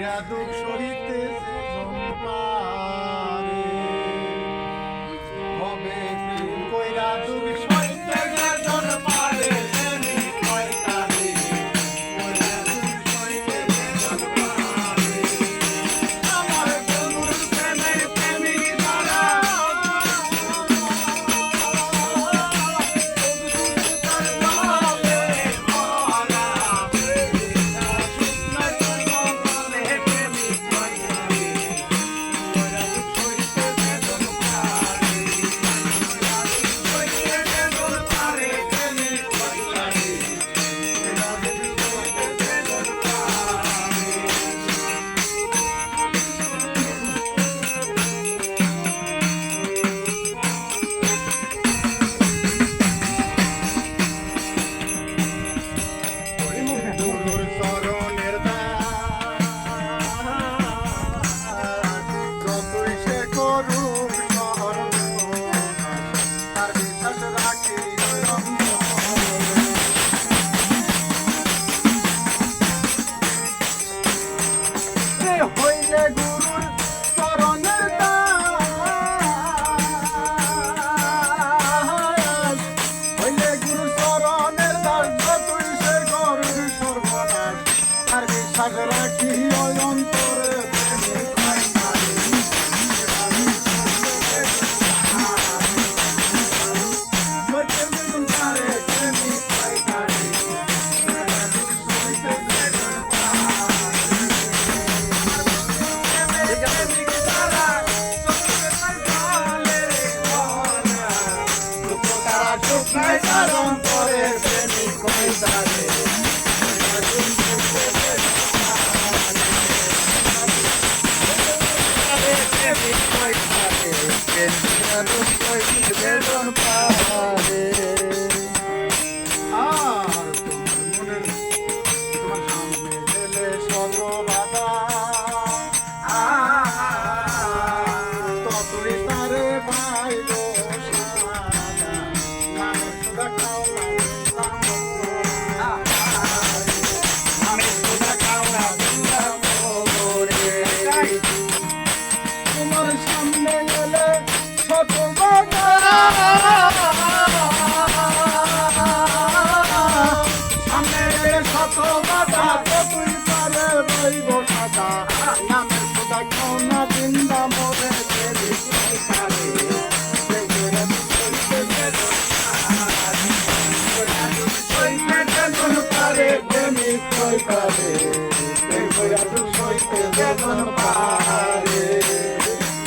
কইরা দুঃখ সহিতেছে জনপারে হবে প্রেম কইরা দুঃখ সহিতেছে জনপারে প্রেমী কয় কারে কইরা দুঃখ সহিতেছে জনপারে আমার বন্ধুর প্রেমের প্রেমিক যারা হইলে গুরুর চরণের দাস হইলে গুরু চরণের দাস যতই সে গরুর সর্বনাশ আর বিশ্বাস রাখি ওই অন্তরে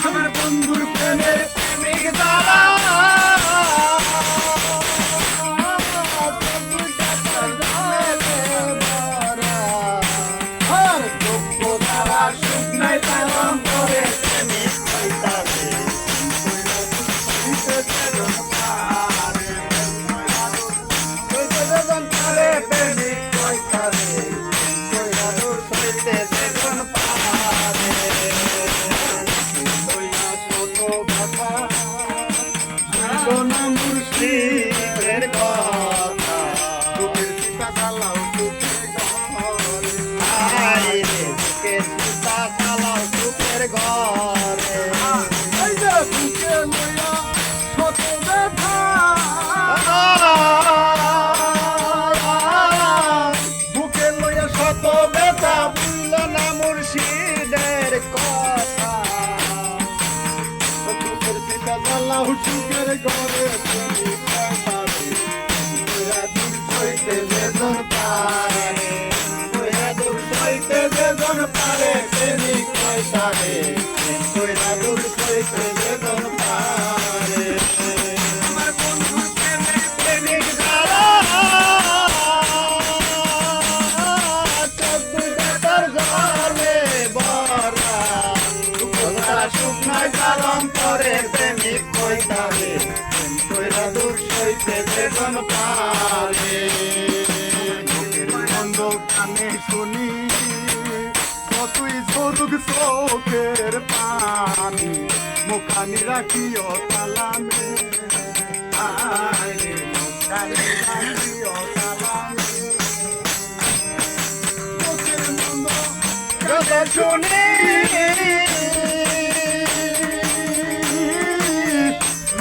আমার বন্ধুর প্রেমের প্রেমিক যারা সুখের ঘরে বেদন পারে প্রেমিক পয়সারে দূর সইতে বেদন পারে আমার বন্ধুর প্রেমের প্রেমিক যারা চোদ্দার জলে বরা শুকনায় কারণ করে প্রেমিক পয়সারে দূর সইতে বেদন পারে বন্ধ কানে শুনি তুই ঝরুক চোখের পানি মুখানি রাখিও তালামে মুখানি রাখিও তালামে চোখের মন্দ কথা শুনি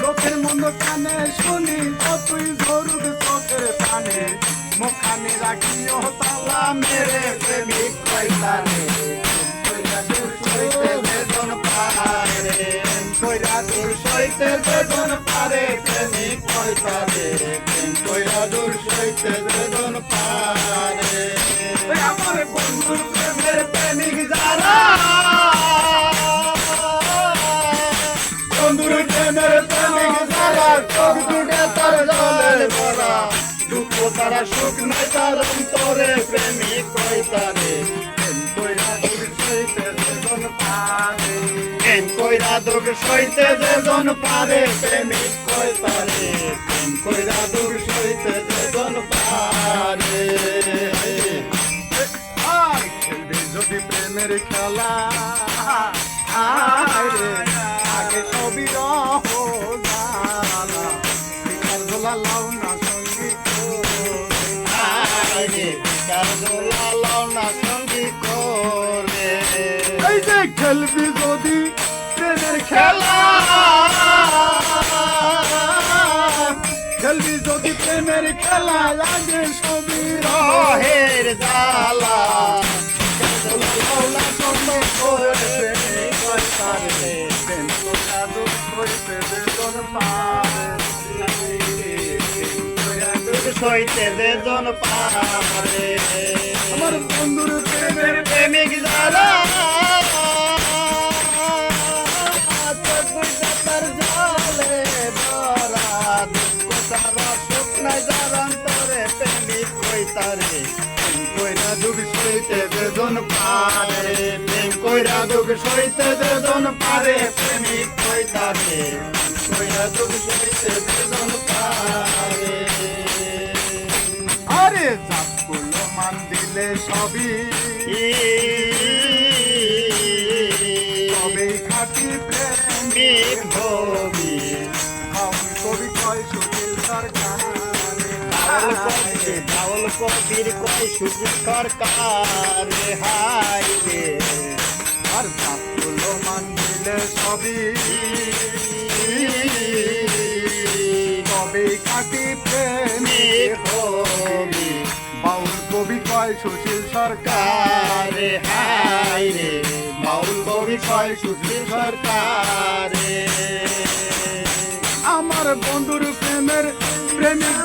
লোকের মন্দ কানে শুনি যতই ঝরুক চোখের পানে মুখানে রাখিও তালা মেরে প্রেমিক কইতানে বেদন পারে কইরা দূর সইতে বেদন পারে প্রেমিক কইতারে কইরা দূর সইতে বেদন পারে আমার বন্ধুর প্রেমের প্রেমিক যারা বন্ধুর প্রেমের প্রেমিক যারা চোখ দুটে তার জলে ভরা দুঃখ তারা সুখ নাই তার অন্তরে প্রেমিক কইতারে কইরা দূর সইতে বেদন পারে কইরা দুঃখ সইতে যেজন পারে প্রেমিক কইতারে কইরা দূর সইতে যেজন পারে আর খেলবি যদি প্রেমের খেলা আগে সবই রহজালা শিকার ঝোলা লাউ না সঙ্গী আগে কারজোলা লাউনা সঙ্গী করে এই যে খেলবি যদি প্রেমের খেলা খেলবি যদি প্রেমের খেলা আগে সবই রহের জালা কারজোলা লাউনা সঙ্গী করে প্রেমিক কইতারে সইতে যেজন পারে আমার বন্ধুর প্রেমের প্রেমিক যারা তার জলে ভরা দুঃখ তারা সুখ নাই যার অন্তরে প্রেমিক কইতারে কইরা দুঃখ সইতে যেজন পারে প্রেম কইরা দুঃখ সইতে যেজন পারে প্রেমিক কইতারে কইরা দুঃখ সইতে যেজন পারে আরে জাত করলো মান দিলে সবই তবেই খাটি প্রেম ভবি আমার কবি কয় সুনীল সরকার বাউল কবির কয় সুজিত সরকার হাই রে আর জাত করলো মান দিলে সবই তবেই খাটি প্রেম ভবি বাউল কবি কয় সুশীল সরকার কারে হাই রে বাউল কবি কয় সুজিত সরকার আমার বন্ধুর প্রেমের প্রেমিক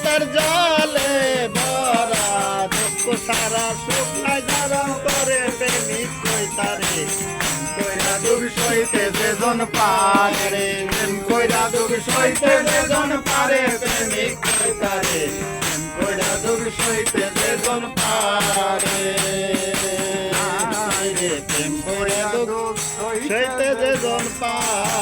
তার জলে ভরা দুঃখ সারা সুখ নাই যারা করে প্রেমিক কইতারে কইরা দুঃখ সইতে যেজন পারে কইরা দুঃখ সইতে যেজন পারে প্রেমিক কইতারে কইরা দুঃখ সইতে যেজন পারে প্রেম কইরা দুঃখ সইতে যেজন পারে